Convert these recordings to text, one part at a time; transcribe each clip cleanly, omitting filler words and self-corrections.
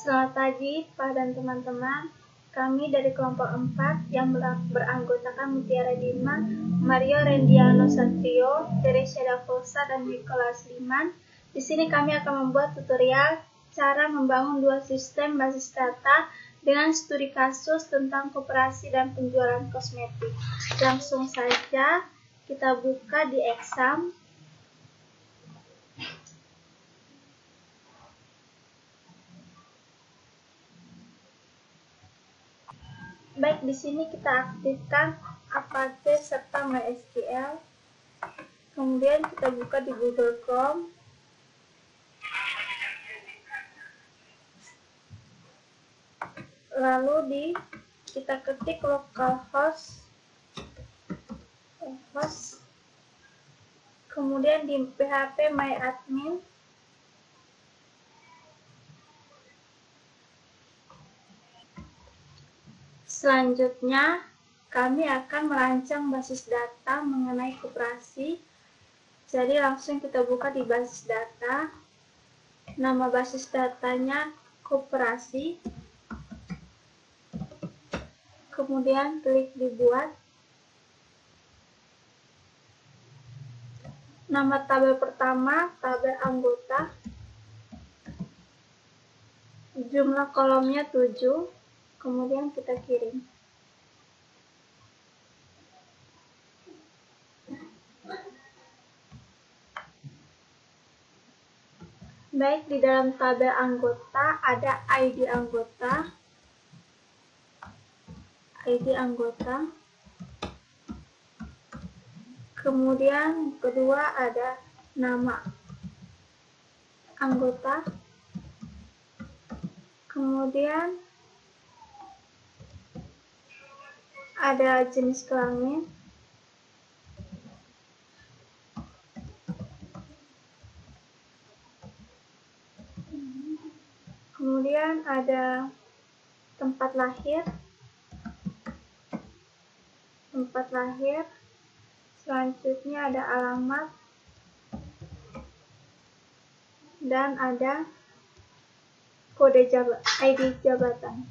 Selamat pagi, Pak dan teman-teman. Kami dari kelompok 4 yang beranggotakan Mutiara Dima, Mario Rendiano Satrio, Teresia Davosa, dan Nicholas Liman. Di sini kami akan membuat tutorial cara membangun dua sistem basis data dengan studi kasus tentang koperasi dan penjualan kosmetik. Langsung saja kita buka di exam. Baik, di sini kita aktifkan Apache serta MySQL. Kemudian kita buka di Google Chrome. Lalu kita ketik localhost, kemudian di php myadmin. Selanjutnya, kami akan merancang basis data mengenai koperasi. Jadi langsung kita buka di basis data. Nama basis datanya koperasi. Kemudian klik dibuat. Nama tabel pertama, tabel anggota. Jumlah kolomnya 7. Kemudian kita kirim. Baik, di dalam tabel anggota ada ID anggota. Kemudian kedua ada nama anggota. Kemudian ada jenis kelamin. Kemudian ada tempat lahir. Selanjutnya ada alamat. Dan ada kode ID jabatan.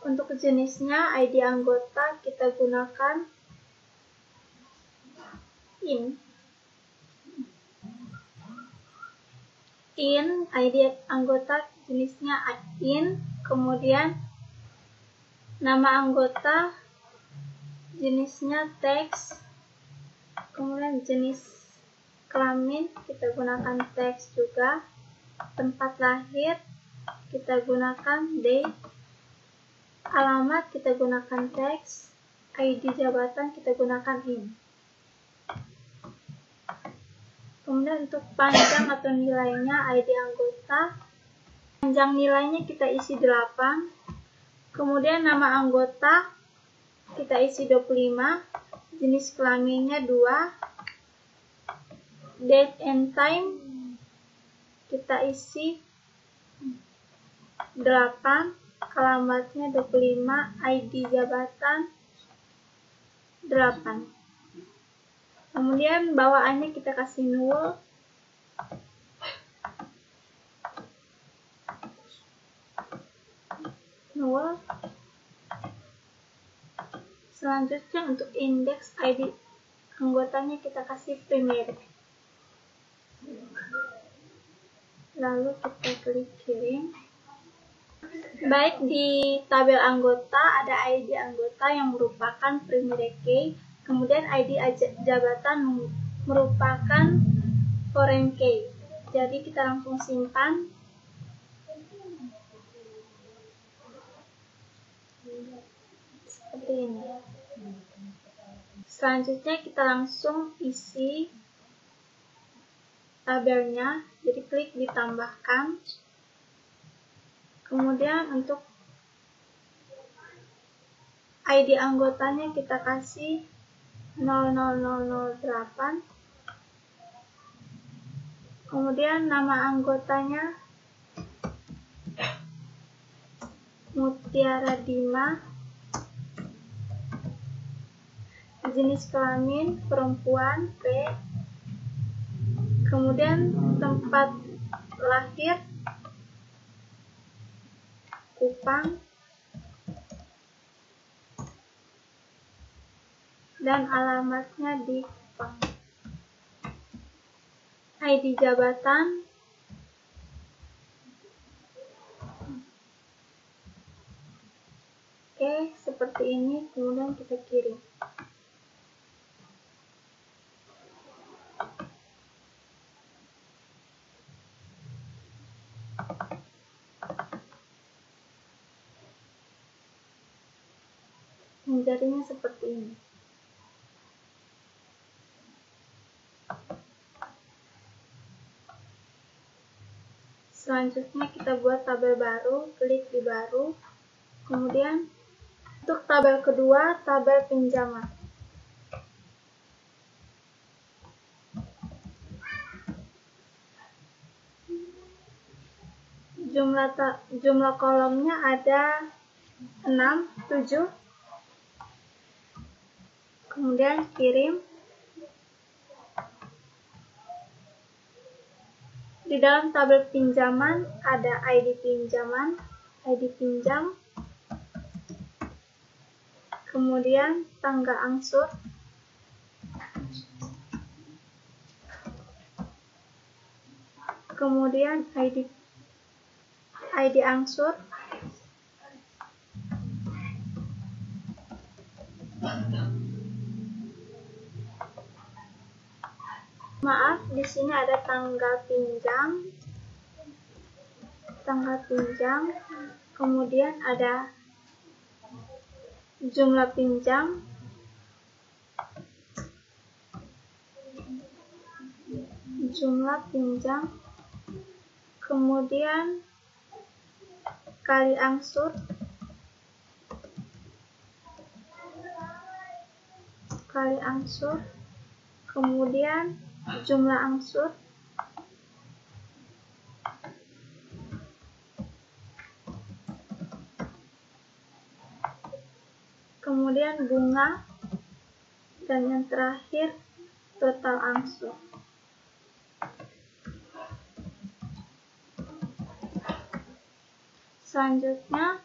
Untuk jenisnya ID anggota kita gunakan ID anggota jenisnya in, kemudian nama anggota jenisnya teks, kemudian jenis kelamin kita gunakan teks juga, tempat lahir kita gunakan date, alamat kita gunakan teks, ID jabatan kita gunakan in. Kemudian untuk panjang atau nilainya ID anggota, panjang nilainya kita isi 8. Kemudian nama anggota kita isi 25, jenis kelaminnya 2, date and time kita isi 8, alamatnya 25, ID jabatan 8. Kemudian bawaannya kita kasih null. Selanjutnya untuk indeks ID anggotanya kita kasih primary. Lalu kita klik kirim. Baik, di tabel anggota ada ID anggota yang merupakan primary key, kemudian ID jabatan merupakan foreign key. Jadi kita langsung simpan. Seperti ini. Selanjutnya kita langsung isi tabelnya. Jadi klik ditambahkan. Kemudian untuk ID anggotanya kita kasih 00008. Kemudian nama anggotanya Mutiara Dima. Jenis kelamin perempuan P. Kemudian tempat lahir Kupang dan alamatnya di Kupang. ID jabatan seperti ini, kemudian kita kirim. Jarinya seperti ini. Selanjutnya kita buat tabel baru, klik di baru. Kemudian untuk tabel kedua, tabel pinjaman. Jumlah kolomnya ada 6, 7. Kemudian kirim. Di dalam tabel pinjaman ada ID pinjaman, ID pinjam, kemudian tanggal angsur, kemudian ID angsur, maaf, di sini ada tanggal pinjam, kemudian ada jumlah pinjam, kemudian kali angsur, kemudian jumlah angsur, kemudian bunga, dan yang terakhir total angsur. Selanjutnya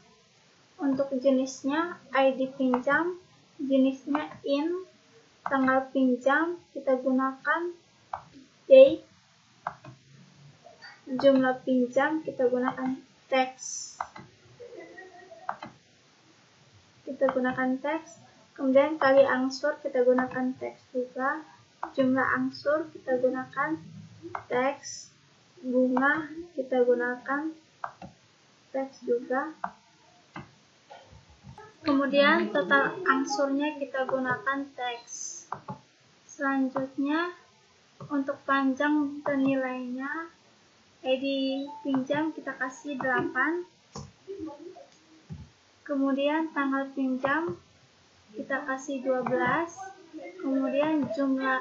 untuk jenisnya ID pinjam, jenisnya in, tanggal pinjam kita gunakan date, jumlah pinjam kita gunakan teks, kemudian kali angsur kita gunakan teks juga, jumlah angsur kita gunakan teks, bunga kita gunakan teks juga, kemudian total angsurnya kita gunakan teks. Selanjutnya untuk panjang dan nilainya, ID pinjam kita kasih 8, kemudian tanggal pinjam kita kasih 12, kemudian jumlah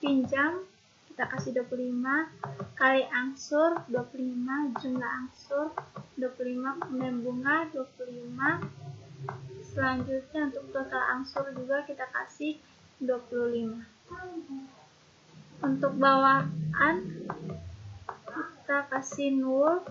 pinjam kita kasih 25, kali angsur 25, jumlah angsur 25, kemudian bunga 25. Selanjutnya untuk total angsur juga kita kasih 25. Untuk bawaan kita kasih 0.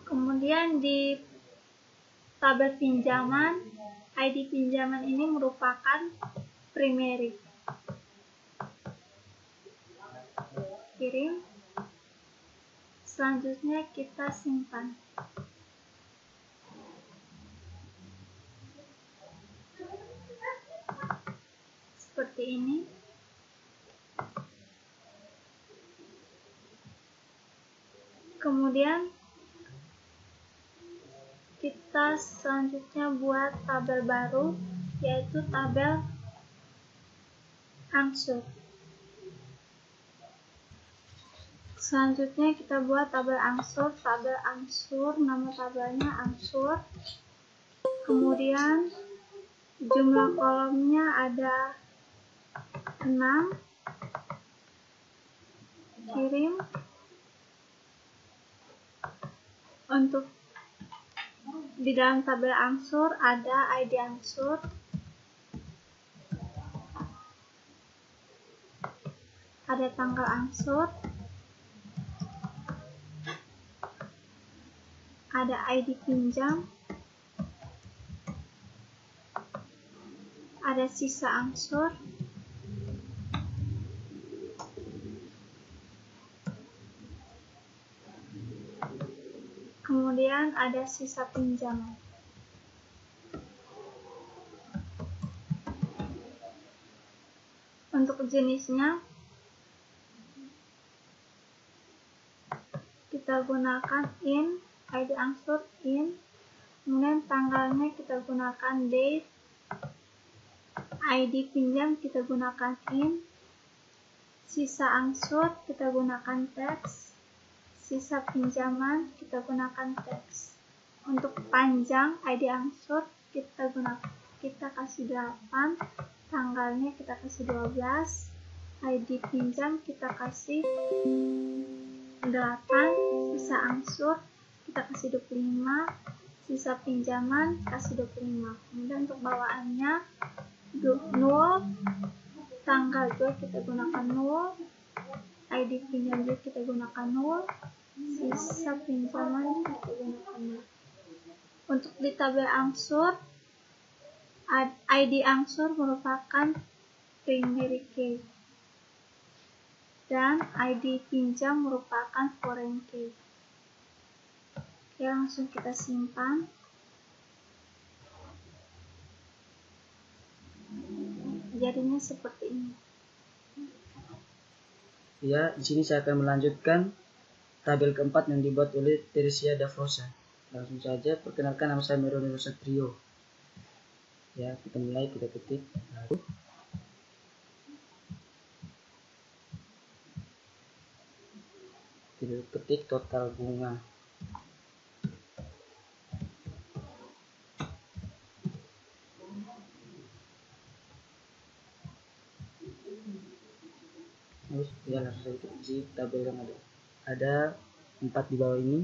Kemudian di tabel pinjaman, ID pinjaman ini merupakan primary. Kirim. Selanjutnya kita simpan. Seperti ini. Kemudian kita selanjutnya buat tabel baru, yaitu tabel angsur. Selanjutnya kita buat tabel angsur, nama tabelnya angsur. Kemudian jumlah kolomnya ada 6. Kirim. Untuk di dalam tabel angsur ada ID angsur, ada tanggal angsur, ada ID pinjam, ada sisa angsur, kemudian ada sisa pinjaman. Untuk jenisnya kita gunakan in, ID angsur in, kemudian tanggalnya kita gunakan date, ID pinjam kita gunakan in, sisa angsur kita gunakan teks, sisa pinjaman kita gunakan teks. Untuk panjang ID angsur kita kasih 8, tanggalnya kita kasih 12, ID pinjam kita kasih 8, sisa angsur kita kasih 25, sisa pinjaman kasih 25. Kemudian untuk bawaannya 0, tanggal juga kita gunakan 0, ID pinjam juga kita gunakan 0, sisa pinjaman kita gunakan 0. Untuk di tabel angsur, ID angsur merupakan primary key dan ID pinjam merupakan foreign key. Oke, langsung kita simpan. Jadinya seperti ini. Ya, di sini saya akan melanjutkan tabel keempat yang dibuat oleh Teresia Davosa. Langsung saja, perkenalkan nama saya Mario Satrio. Ya, kita mulai, kita ketik. Lalu kita ketik total bunga. Terus ya langsung saja kita isi tabel yang ada 4 di bawah ini.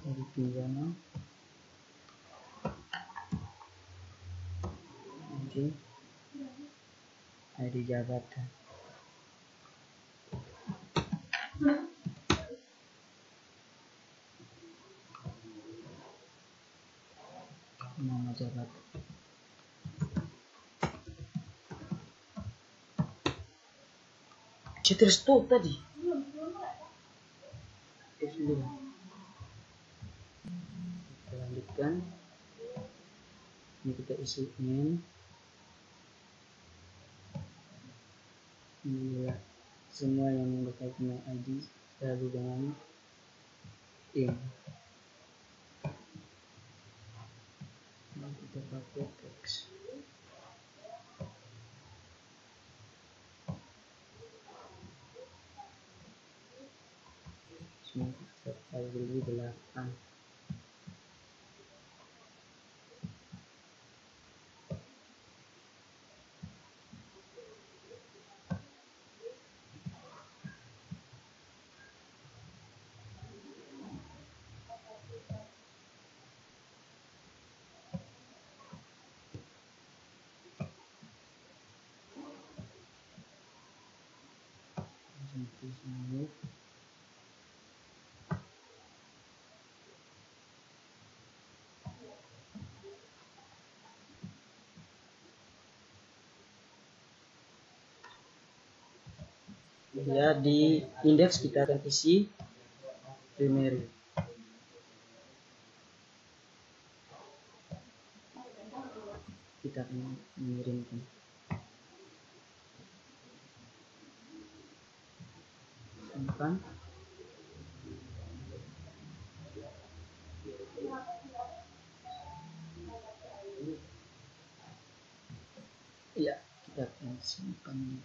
Jadi pinjaman. Oke. ID jabatan. Nama jabatan. Saya stop tadi. F5. Kita lanjutkan. Ini kita isi in. Ini semua yang berkaitan dengan ID selalu dengan in. Nah, kita pakai teks. Semua kita beli 8. Semua. Ya, di indeks kita akan isi primary. kita akan mengirimkan. Simpan. Ya, kita akan simpan.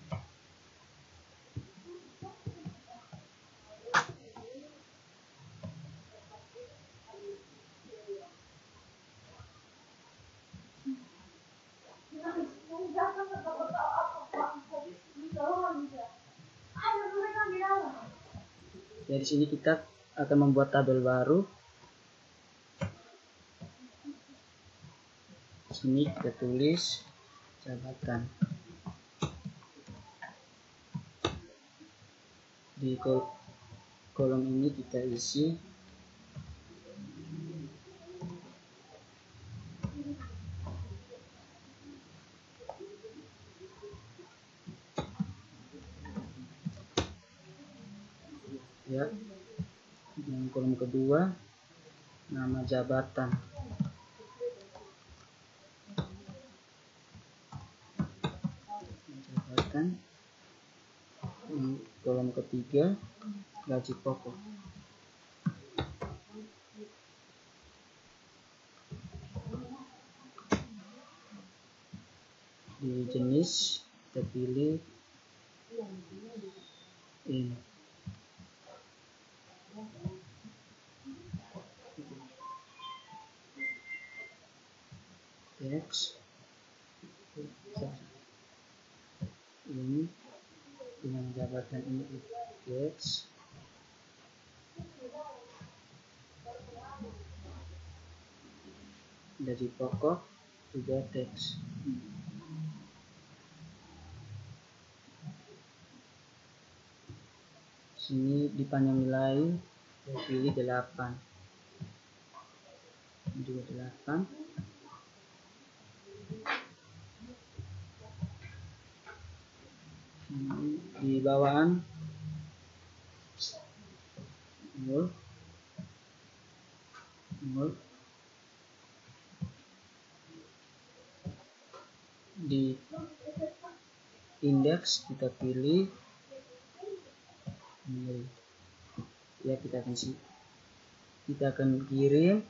Ya, di sini kita akan membuat tabel baru. Di sini kita tulis jabatan. Di kolom ini kita isi ya. Yang kolom kedua nama jabatan. Kolom ketiga gaji pokok. Di jenis kita pilih ini. Teks ini dengan jabatan ini teks. Gaji pokok juga teks. Sini di panjang nilai saya pilih 8. Ini juga 8. Di bawahan 0. Di indeks kita pilih nilai. Ya, kita akan kirim.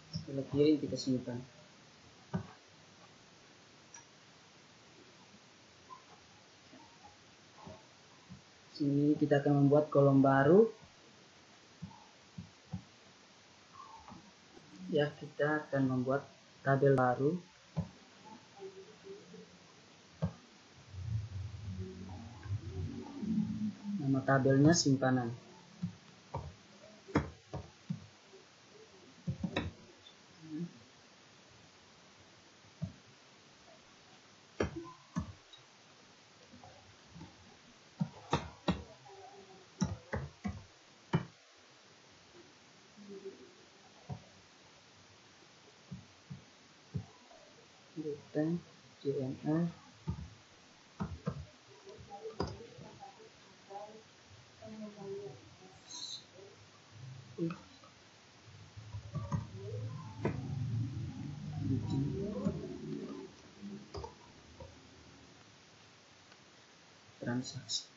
Setelah kirim kita simpan. Sini kita akan membuat kolom baru. Ya, kita akan membuat tabel baru. Nama tabelnya simpanan. Data JNA transaksi.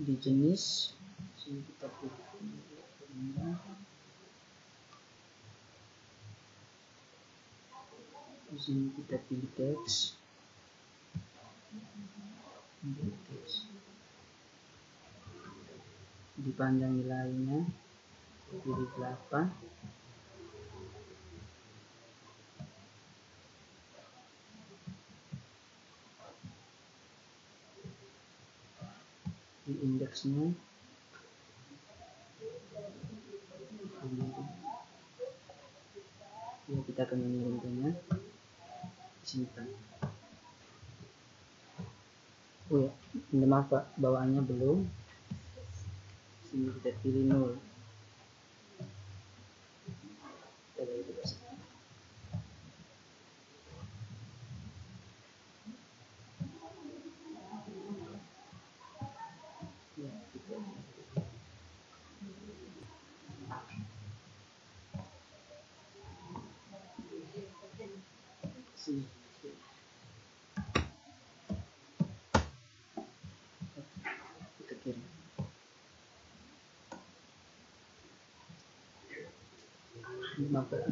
Di jenis sini kita pilih di sini kita pilih teks. Di panjang nilainya pilih 8. Di indeksnya akan mengirimkannya, simpan. Oh ya, minta maaf Pak, bawaannya belum. Sini kita pilih 0. Kita bagi tugas. Ya, kita. Sini. Kita kirim. Maaf Pak.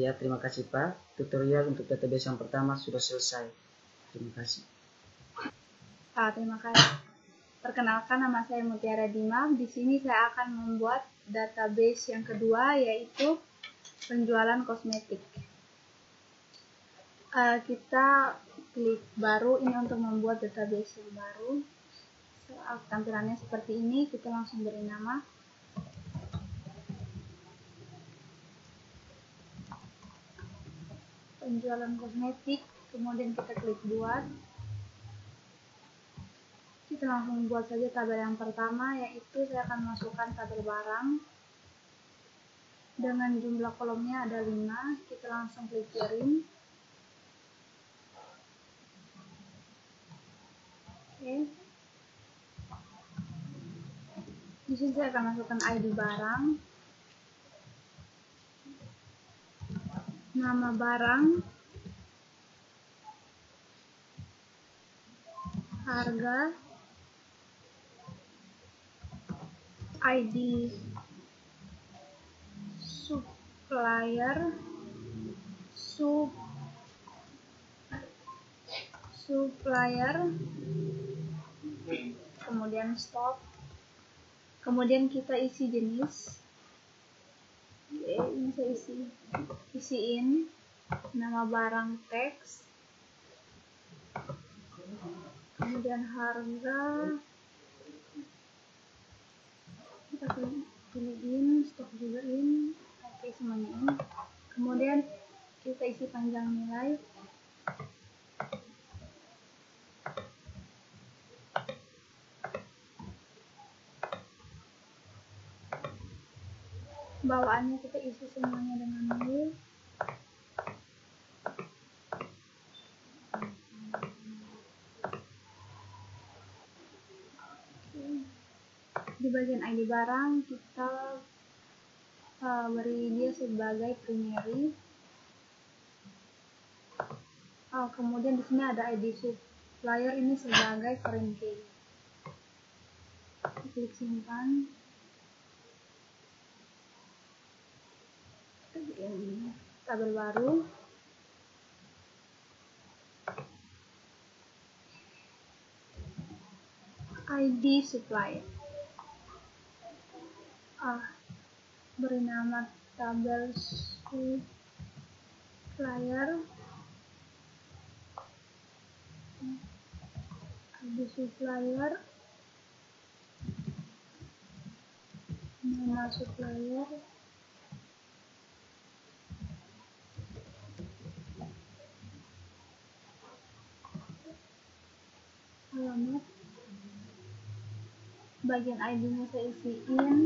Ya, terima kasih Pak. Tutorial untuk database yang pertama sudah selesai. Terima kasih. Terima kasih. Perkenalkan, nama saya Mutiara Dima. Di sini saya akan membuat database yang kedua, yaitu penjualan kosmetik. Kita klik baru ini untuk membuat database yang baru. Tampilannya seperti ini. Kita langsung beri nama. Penjualan kosmetik, kemudian kita klik buat. Kita langsung buat saja tabel yang pertama, yaitu saya akan masukkan tabel barang dengan jumlah kolomnya ada 5. Kita langsung klik kirim. Oke. Di sini saya akan masukkan ID barang, nama barang, harga, ID supplier, kemudian stok, kemudian kita isi jenis. Oke, ini saya isiin nama barang, teks, kemudian harga, kita pilih stok juga ini. Oke, semuanya ini. Kemudian kita isi panjang nilai. Bawaannya kita isi semuanya dengan nil. Di bagian ID barang kita beri dia sebagai primary. Kemudian di sini ada ID supplier ini sebagai foreign key. Klik simpan. Bikin tabel baru. ID supplier. Beri nama tabel supplier. ID supplier. Nama supplier. Alamat. Bagian ID-nya saya isiin.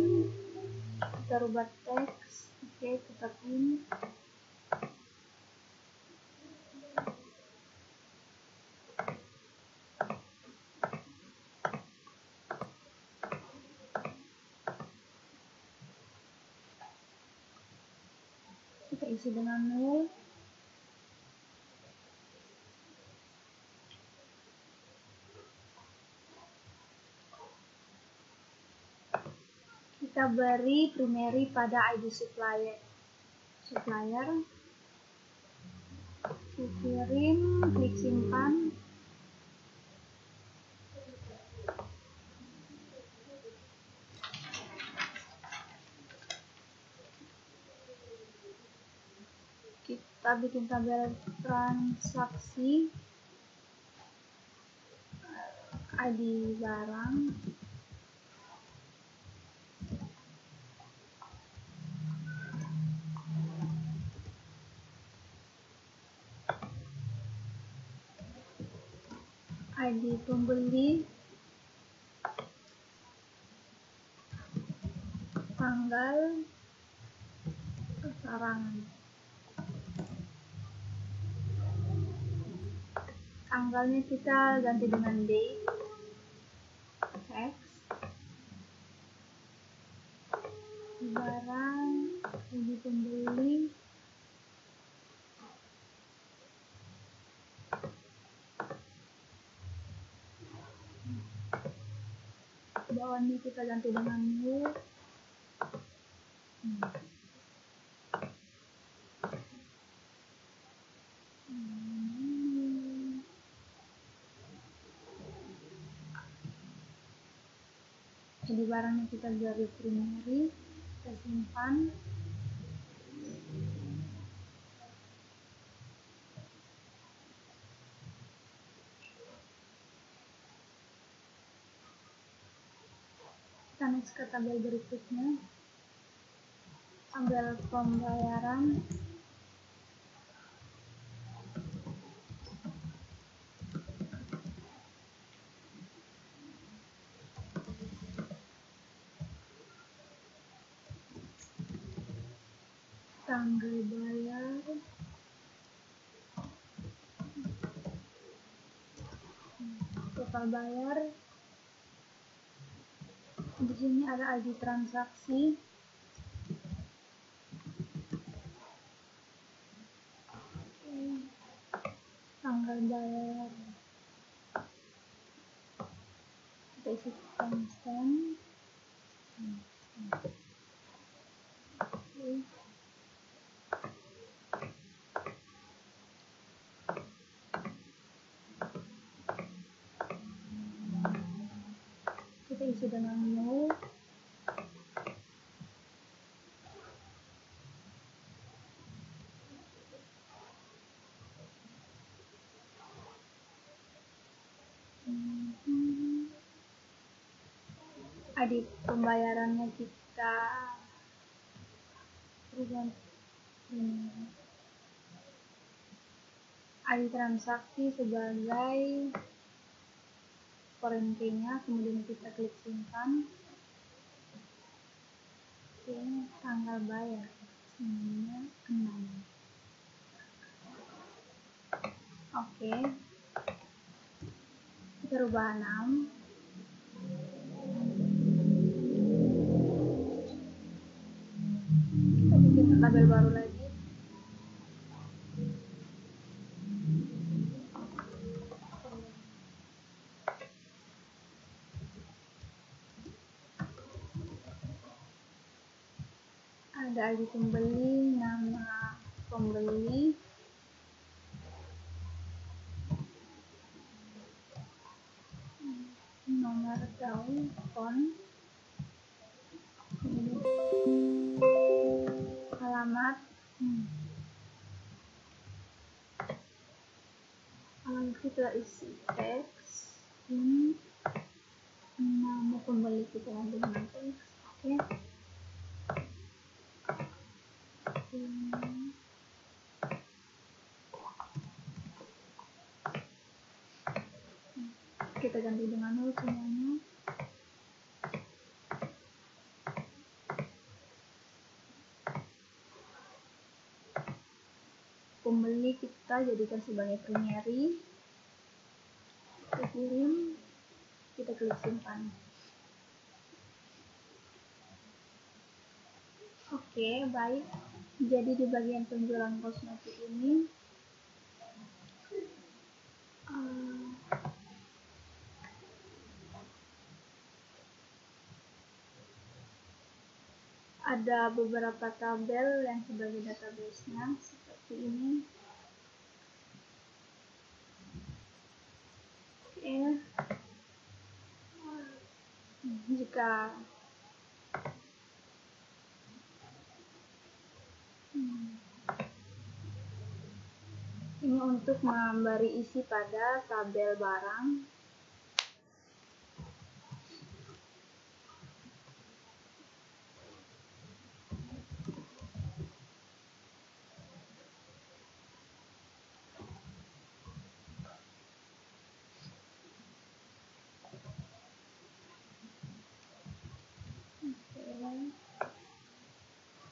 Kita rubah teks. Oke, tetap in. Kita isi dengan nil. Kita beri primary pada ID supplier. Kirim, klik simpan. kita bikin tabel transaksi ID barang, ID pembeli, tanggal, sarangan. Tanggalnya kita ganti dengan date, X, barang, ID pembeli, bawahnya kita ganti dengan new. Jadi barangnya kita dari primary, kita simpan. Kita next ke tabel berikutnya, tabel pembayaran. Tanggal bayar, total bayar. Di sini ada ID transaksi, tanggal bayar, kita isi timestamp. Kita isi dengan no. ID pembayarannya kita perubahan ID transaksi sebagai foreign key-nya, kemudian kita klik simpan. Oke, tanggal bayar semuanya 6. Oke, kita rubah 6. Kita bikin tabel baru lagi. Ada ID pembeli, nama pembeli, nomor telepon, alamat, alamat kita isi teks, nama pembeli kita ganti dengan teks. Oke. Kita ganti dengan 0 semuanya. Pembeli kita jadikan sebagai primary, kita kirim, kita klik simpan. Oke, baik. Jadi di bagian penjualan kosmetik ini ada beberapa tabel yang sebagai database-nya seperti ini. Oke. Jika Ini untuk memberi isi pada tabel barang.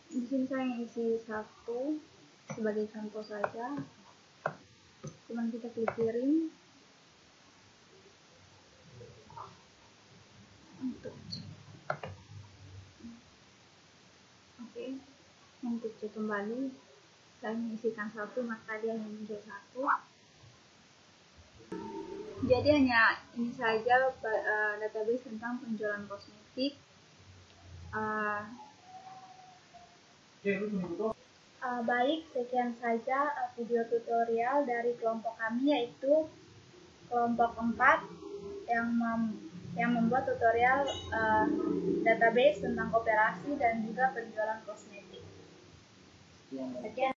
Di sini saya isi satu sebagai contoh saja. Cuman kita klik kirim untuk untuk cek kembali dan mengisikan satu, maka dia hanya muncul satu. Jadi hanya ini saja database tentang penjualan kosmetik. Baik, sekian saja video tutorial dari kelompok kami, yaitu kelompok 4 yang membuat tutorial database tentang koperasi dan juga penjualan kosmetik. Sekian.